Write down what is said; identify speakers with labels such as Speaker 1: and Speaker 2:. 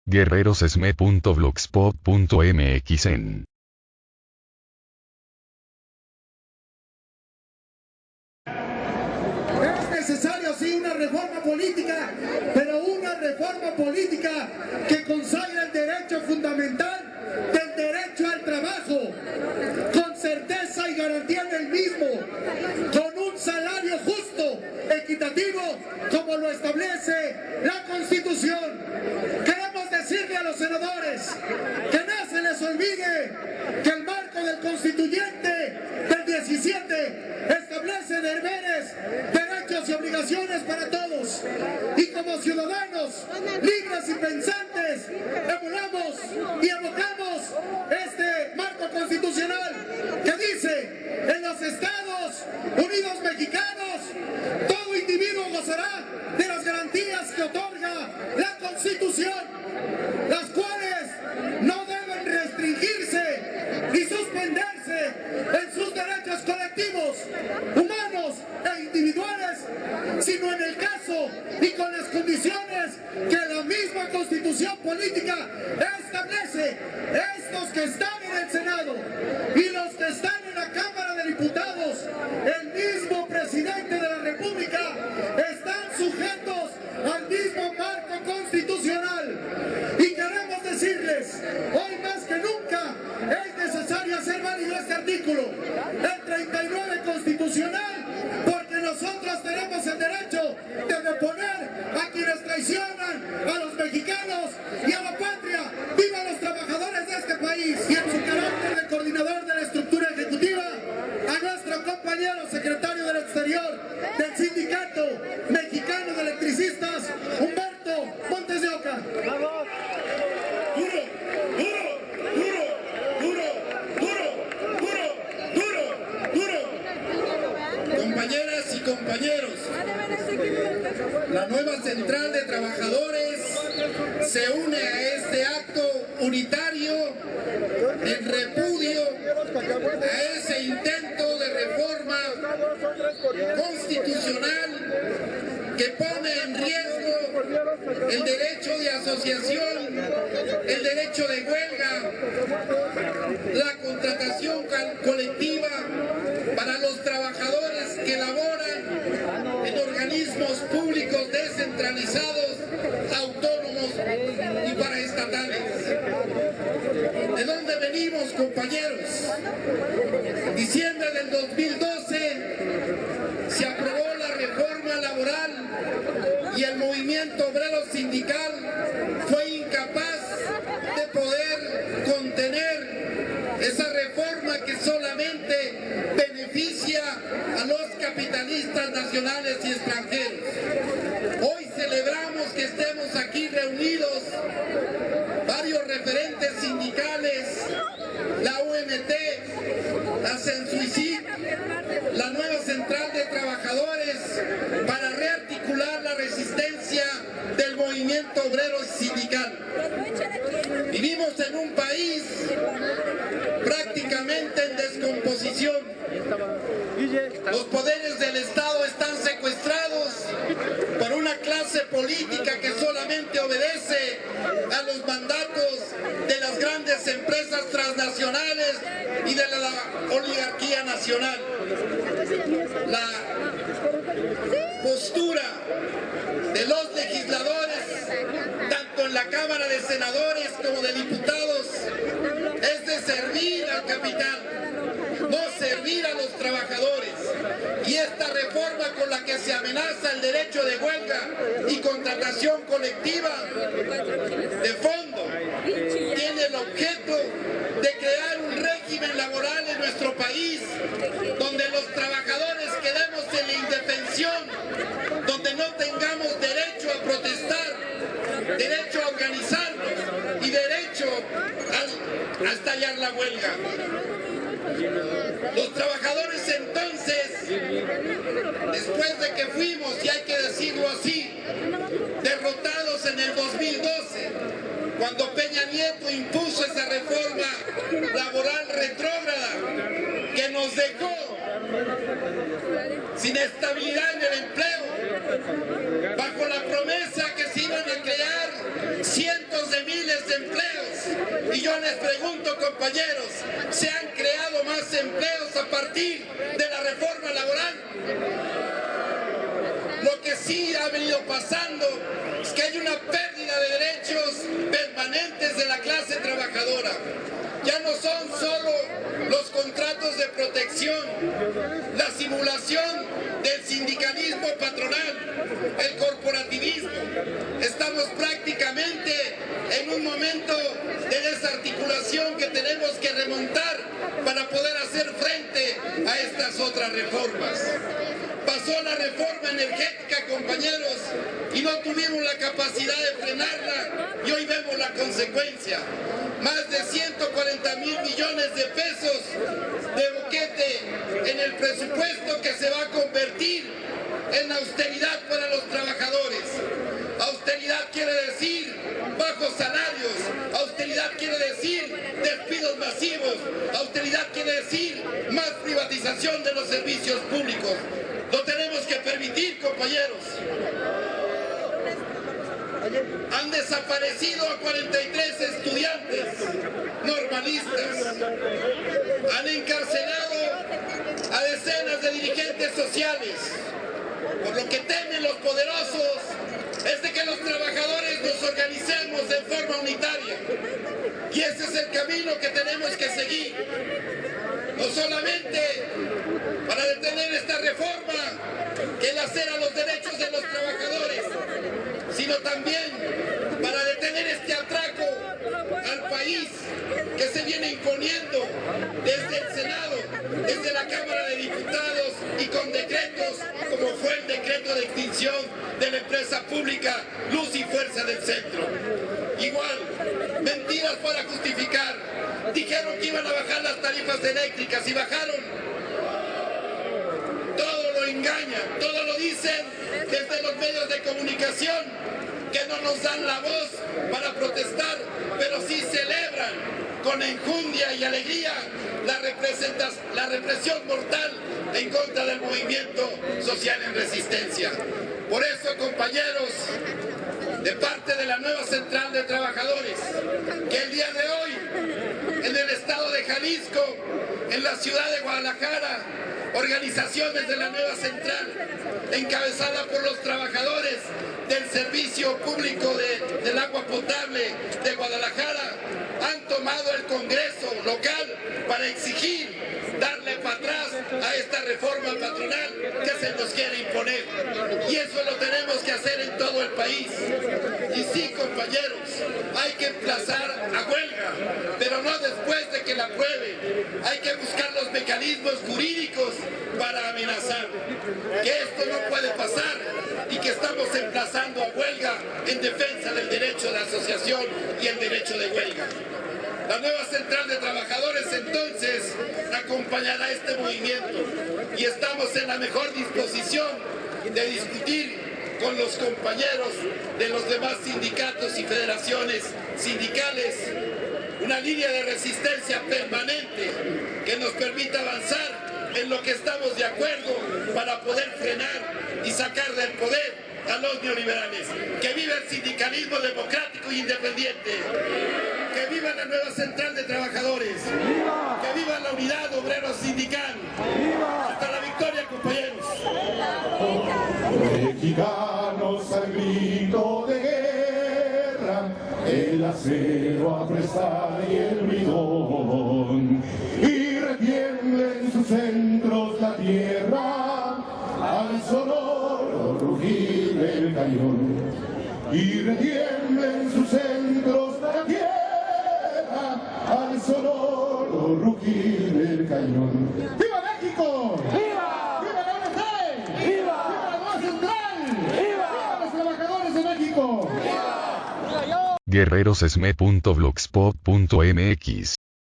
Speaker 1: guerrerosesme.blogspot.mx
Speaker 2: Es necesario sí una reforma política, pero una reforma política que consagre el derecho fundamental del derecho al trabajo, con certeza y garantía del mismo, con un salario justo, equitativo, como lo establece la Constitución. Queremos decirle a los senadores que no se les olvide que el marco del constituyente del 17 establece deberes, derechos y obligaciones para todos, y como ciudadanos libres y pensantes emulamos y evocamos este marco constitucional que dice: en los Estados Unidos mexicanos todo individuo gozará de las garantías que otorga la Constitución, las cuales no deben restringirse ni suspenderse en sus derechos colectivos, humanos e individuales, sino en el caso y con las condiciones que la misma Constitución política establece. Estos que están en el Senado y los que están en la Cámara de Diputados, el mismo presidente de la República, están sujetos al mismo marco constitucional. Y queremos decirles, hoy más que nunca es necesario hacer válido este artículo, el 39 constitucional, porque nosotros tenemos el derecho de deponer a quienes traicionan a los mexicanos y a la patria. ¡Viva los trabajadores de este país! Y en su carácter de coordinador de la estructura ejecutiva, a nuestro compañero secretario del Exterior del Sindicato Mexicano de Electricistas, Humberto Montes de Oca. ¡Vamos! ¡Duro! ¡Duro! ¡Duro! ¡Duro! ¡Duro! ¡Duro! ¡Duro! ¡Duro! Compañeras y compañeros, la nueva Central de Trabajadores se une a este acto unitario en repudio a ese intento de reforma constitucional que pone en riesgo el derecho de asociación, el derecho de huelga, la contratación colectiva para los trabajadores que laboran en organismos públicos descentralizados, autónomos y paraestatales. ¿De dónde venimos, compañeros? En diciembre del 2012 se aprobó la reforma laboral y el movimiento obrero sindical fue incapaz de poder contener esa reforma que solamente beneficia a los capitalistas nacionales y extranjeros. Hoy celebramos que estemos aquí reunidos varios referentes sindicales, la UMT, la CENSUICID, la nueva Central de Trabajadores, para rearticular la resistencia del movimiento obrero sindical. Vivimos en un país prácticamente en descomposición. Los poderes del Estado están secuestrados por una clase política que solamente obedece a los mandatos de las grandes empresas transnacionales y de la oligarquía nacional. La postura de los legisladores, tanto en la Cámara de Senadores como de Diputados, es de servir al capital, no servir a los trabajadores. Y esta reforma con la que se amenaza el derecho de huelga y contratación colectiva, de fondo, tiene el objeto de crear un régimen laboral en nuestro país donde los trabajadores quedemos en la indefensión, donde no tengamos derecho a protestar, derecho a organizarnos y derecho a estallar la huelga. Los trabajadores entonces, después de que fuimos, y hay que decirlo así, derrotados en el 2012, cuando Peña Nieto impuso esa reforma laboral retrógrada que nos dejó sin estabilidad en el empleo, bajo la promesa que se iban a crear cientos de miles
Speaker 3: les pregunto, compañeros, ¿se han creado más empleos a partir de la reforma laboral? Lo que sí ha venido pasando es que hay una pérdida de derechos permanentes de la clase trabajadora. Ya no son solo los contratos de protección, la simulación del sindicalismo patronal, el corporativismo. Estamos prácticamente en un momento de desarticulación que tenemos que remontar para poder hacer frente a estas otras reformas. Pasó la reforma energética, compañeros, y no tuvimos la capacidad de frenarla, y hoy vemos la consecuencia. Más de 140.000 millones de pesos de boquete en el presupuesto que se va a convertir en austeridad para los trabajadores. Austeridad quiere decir bajos salarios, austeridad quiere decir despidos masivos, austeridad quiere decir más privatización de los servicios públicos. Lo tenemos que permitir, compañeros. Han desaparecido a 43 estudiantes normalistas. Han encarcelado a decenas de dirigentes sociales. Por lo que temen los poderosos es de que los trabajadores nos organicemos de forma unitaria. Y ese es el camino que tenemos que seguir. No solamente para detener esta reforma que lacera los derechos de los trabajadores, sino también para detener este atraco al país que se viene imponiendo desde el Senado, desde la Cámara de Diputados y con decretos como fue el decreto de extinción de la empresa pública Luz y Fuerza del Centro. Igual, mentiras para justificar. Dijeron que iban a bajar las tarifas eléctricas y bajaron. Todo lo engañan, todo lo dicen desde los medios de comunicación, que no nos dan la voz para protestar, pero sí celebran con enjundia y alegría la represión mortal en contra del movimiento social en resistencia. Por eso, compañeros, de parte de la nueva Central de Trabajadores, que el día de hoy, en el estado de Jalisco, en la ciudad de Guadalajara, organizaciones de la nueva Central, encabezada por los trabajadores del Servicio Público del Agua Potable de Guadalajara, han tomado el Congreso local para exigir darle para atrás a esta reforma patronal que se nos quiere imponer. Y eso lo tenemos que hacer en todo el país. Y sí, compañeros, hay que emplazar a huelga, pero no después de que la aprueben. Hay que buscar los mecanismos jurídicos para amenazar que esto no puede pasar y que estamos emplazando a huelga en defensa del derecho de asociación y el derecho de huelga. La nueva Central de Trabajadores entonces acompañará este movimiento y estamos en la mejor disposición de discutir con los compañeros de los demás sindicatos y federaciones sindicales una línea de resistencia permanente que nos permita avanzar en lo que estamos de acuerdo para poder frenar y sacar del poder a los neoliberales. ¡Que viva el sindicalismo democrático e independiente! ¡Que viva la nueva Central de Trabajadores! ¡Viva! ¡Que viva la unidad obrero sindical! ¡Viva! ¡Hasta la victoria, compañeros!
Speaker 4: Mexicanos al grito de guerra, el acero apresar y el bridón, y retiembla en sus centros la tierra, al sonoro rugir del cañón, y retiembla en sus centros la tierra, al sonoro rugir del cañón. ¡Viva México! ¡Viva! ¡Viva la UNC! ¡Viva! ¡Viva la nueva Central! ¡Viva! ¡Viva los trabajadores de México!
Speaker 1: guerrerosesme.blogspot.mx